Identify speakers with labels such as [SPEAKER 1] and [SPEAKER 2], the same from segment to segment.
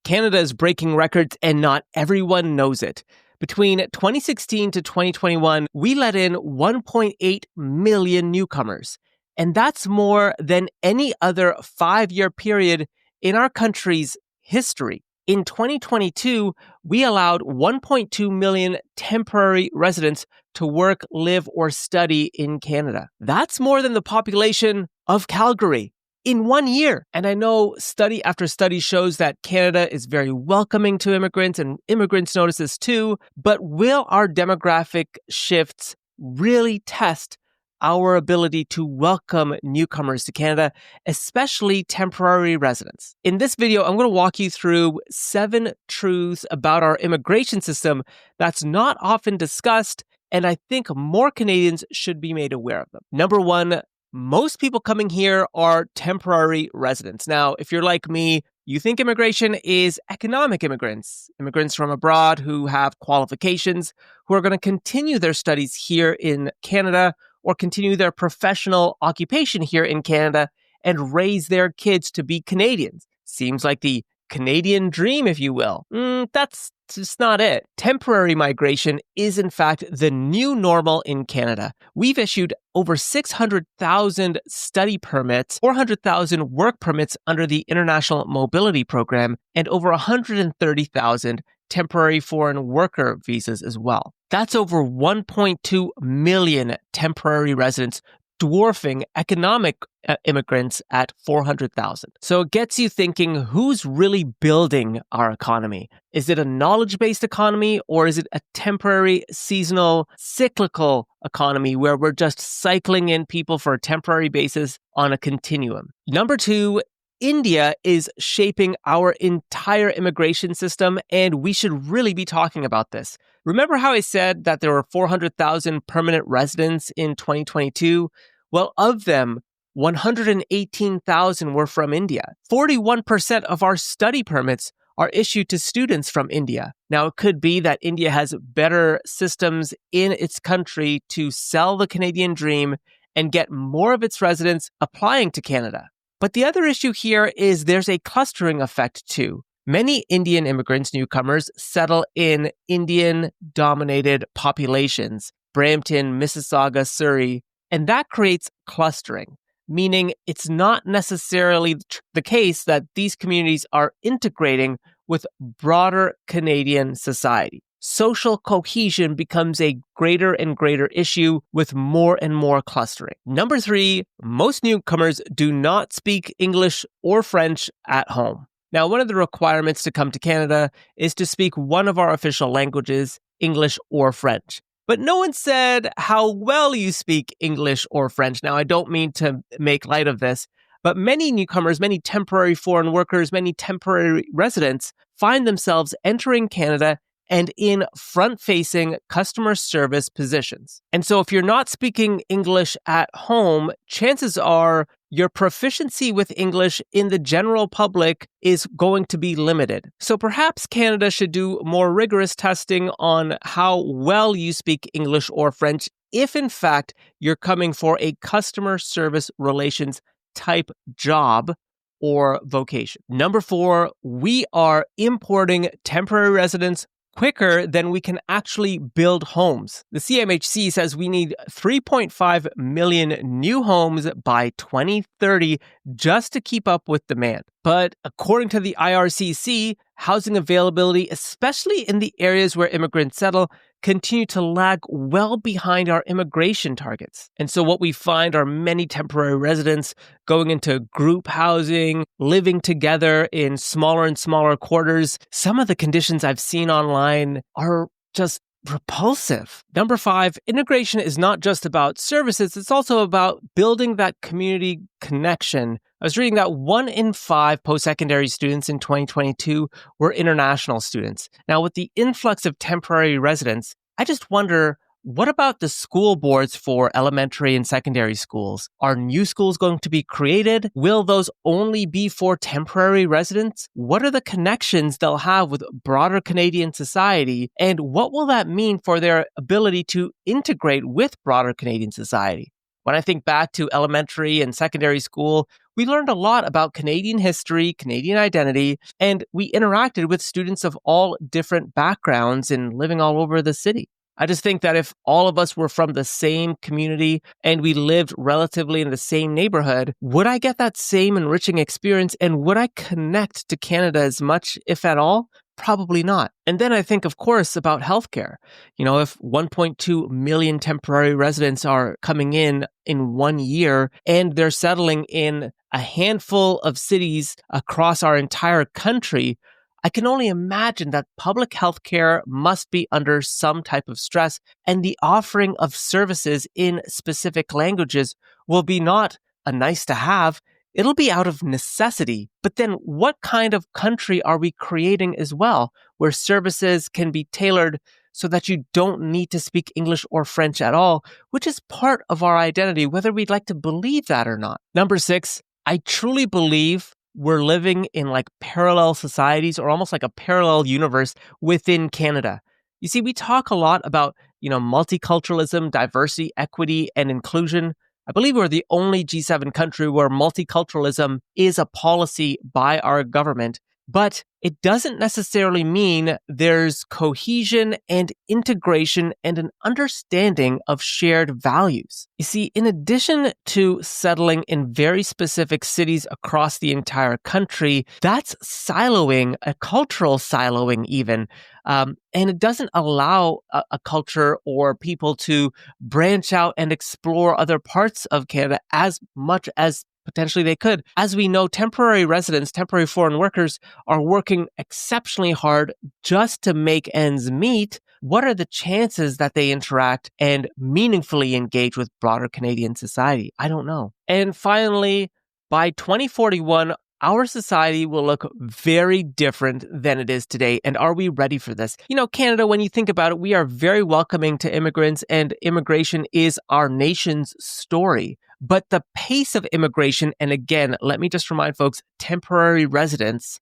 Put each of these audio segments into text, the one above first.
[SPEAKER 1] Canada is breaking records and not everyone knows it. Between 2016 to 2021, we let in 1.8 million newcomers. And that's more than any other 5-year period in our country's history. In 2022, we allowed 1.2 million temporary residents to work, live, or study in Canada. That's more than the population of Calgary in 1 year. And I know study after study shows that Canada is very welcoming to immigrants, and immigrants notice this too. But will our demographic shifts really test our ability to welcome newcomers to Canada, especially temporary residents? In this video, I'm going to walk you through 7 truths about our immigration system that's not often discussed, and I think more Canadians should be made aware of them. Number 1, most people coming here are temporary residents. Now, if you're like me, you think immigration is economic immigrants, immigrants from abroad who have qualifications, who are going to continue their studies here in Canada or continue their professional occupation here in Canada and raise their kids to be Canadians. Seems like the Canadian dream, if you will. That's just not it. Temporary migration is, in fact, the new normal in Canada. We've issued over 600,000 study permits, 400,000 work permits under the International Mobility Program, and over 130,000 temporary foreign worker visas as well. That's over 1.2 million temporary residents, dwarfing economic immigrants at 400,000. So it gets you thinking, who's really building our economy? Is it a knowledge-based economy, or is it a temporary, seasonal, cyclical economy where we're just cycling in people for a temporary basis on a continuum? Number 2, India is shaping our entire immigration system, and we should really be talking about this. Remember how I said that there were 400,000 permanent residents in 2022? Well, of them, 118,000 were from India. 41% of our study permits are issued to students from India. Now, it could be that India has better systems in its country to sell the Canadian dream and get more of its residents applying to Canada. But the other issue here is there's a clustering effect too. Many Indian immigrants, newcomers, settle in Indian-dominated populations, Brampton, Mississauga, Surrey, and that creates clustering, meaning it's not necessarily the case that these communities are integrating with broader Canadian society. Social cohesion becomes a greater and greater issue with more and more clustering. Number 3, most newcomers do not speak English or French at home. Now, one of the requirements to come to Canada is to speak one of our official languages, English or French. But no one said how well you speak English or French. Now, I don't mean to make light of this, but many newcomers, many temporary foreign workers, many temporary residents find themselves entering Canada and in front-facing customer service positions. And so if you're not speaking English at home, chances are your proficiency with English in the general public is going to be limited. So perhaps Canada should do more rigorous testing on how well you speak English or French if, in fact, you're coming for a customer service relations type job or vocation. Number 4, we are importing temporary residents quicker than we can actually build homes. The CMHC says we need 3.5 million new homes by 2030 just to keep up with demand. But according to the IRCC, housing availability, especially in the areas where immigrants settle, continue to lag well behind our immigration targets. And so what we find are many temporary residents going into group housing, living together in smaller and smaller quarters. Some of the conditions I've seen online are just repulsive. Number 5, integration is not just about services, it's also about building that community connection. I was reading that 1 in 5 post-secondary students in 2022 were international students. Now, with the influx of temporary residents, I just wonder, what about the school boards for elementary and secondary schools? Are new schools going to be created? Will those only be for temporary residents? What are the connections they'll have with broader Canadian society? And what will that mean for their ability to integrate with broader Canadian society? When I think back to elementary and secondary school, We learned a lot about Canadian history, Canadian identity, and we interacted with students of all different backgrounds and living all over the city. I just think that if all of us were from the same community and we lived relatively in the same neighborhood, would I get that same enriching experience and would I connect to Canada as much, if at all? Probably not. And then I think, of course, about healthcare. If 1.2 million temporary residents are coming in 1 year and they're settling in a handful of cities across our entire country, I can only imagine that public health care must be under some type of stress, and the offering of services in specific languages will be not a nice to have, it'll be out of necessity. But then what kind of country are we creating as well, where services can be tailored so that you don't need to speak English or French at all, which is part of our identity, whether we'd like to believe that or not. Number 6, I truly believe we're living in like parallel societies or almost like a parallel universe within Canada. You see, we talk a lot about, multiculturalism, diversity, equity, and inclusion. I believe we're the only G7 country where multiculturalism is a policy by our government, but it doesn't necessarily mean there's cohesion and integration and an understanding of shared values. You see, in addition to settling in very specific cities across the entire country, that's siloing, a cultural siloing even. And it doesn't allow a culture or people to branch out and explore other parts of Canada as much as potentially they could. As we know, temporary residents, temporary foreign workers are working exceptionally hard just to make ends meet. What are the chances that they interact and meaningfully engage with broader Canadian society? I don't know. And finally, by 2041, our society will look very different than it is today. And are we ready for this? Canada, when you think about it, we are very welcoming to immigrants, and immigration is our nation's story. But the pace of immigration, and again, let me just remind folks, temporary residence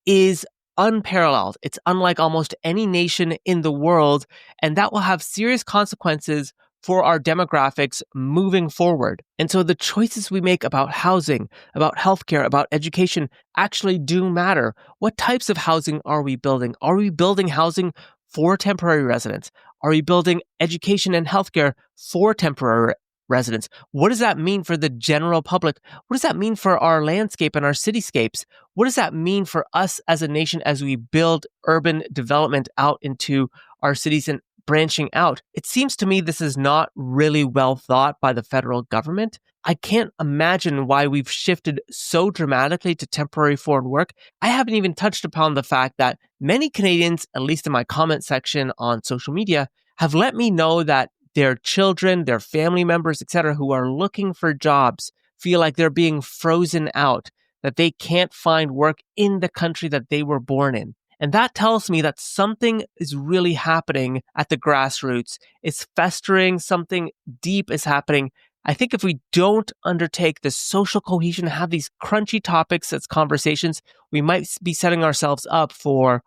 [SPEAKER 1] is unparalleled. It's unlike almost any nation in the world, and that will have serious consequences for our demographics moving forward. And so the choices we make about housing, about healthcare, about education actually do matter. What types of housing are we building? Are we building housing for temporary residents? Are we building education and healthcare for temporary residents? What does that mean for the general public? What does that mean for our landscape and our cityscapes? What does that mean for us as a nation as we build urban development out into our cities and branching out? It seems to me this is not really well thought by the federal government. I can't imagine why we've shifted so dramatically to temporary foreign work. I haven't even touched upon the fact that many Canadians, at least in my comment section on social media, have let me know that their children, their family members, etc., who are looking for jobs feel like they're being frozen out, that they can't find work in the country that they were born in. And that tells me that something is really happening at the grassroots. It's festering, something deep is happening. I think if we don't undertake the social cohesion, have these crunchy topics as conversations, we might be setting ourselves up for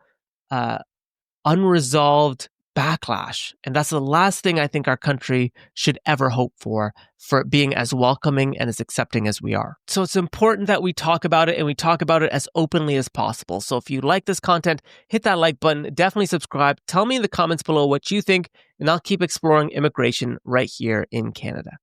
[SPEAKER 1] unresolved backlash. And that's the last thing I think our country should ever hope for being as welcoming and as accepting as we are. So it's important that we talk about it, and we talk about it as openly as possible. So if you like this content, hit that like button, definitely subscribe. Tell me in the comments below what you think, and I'll keep exploring immigration right here in Canada.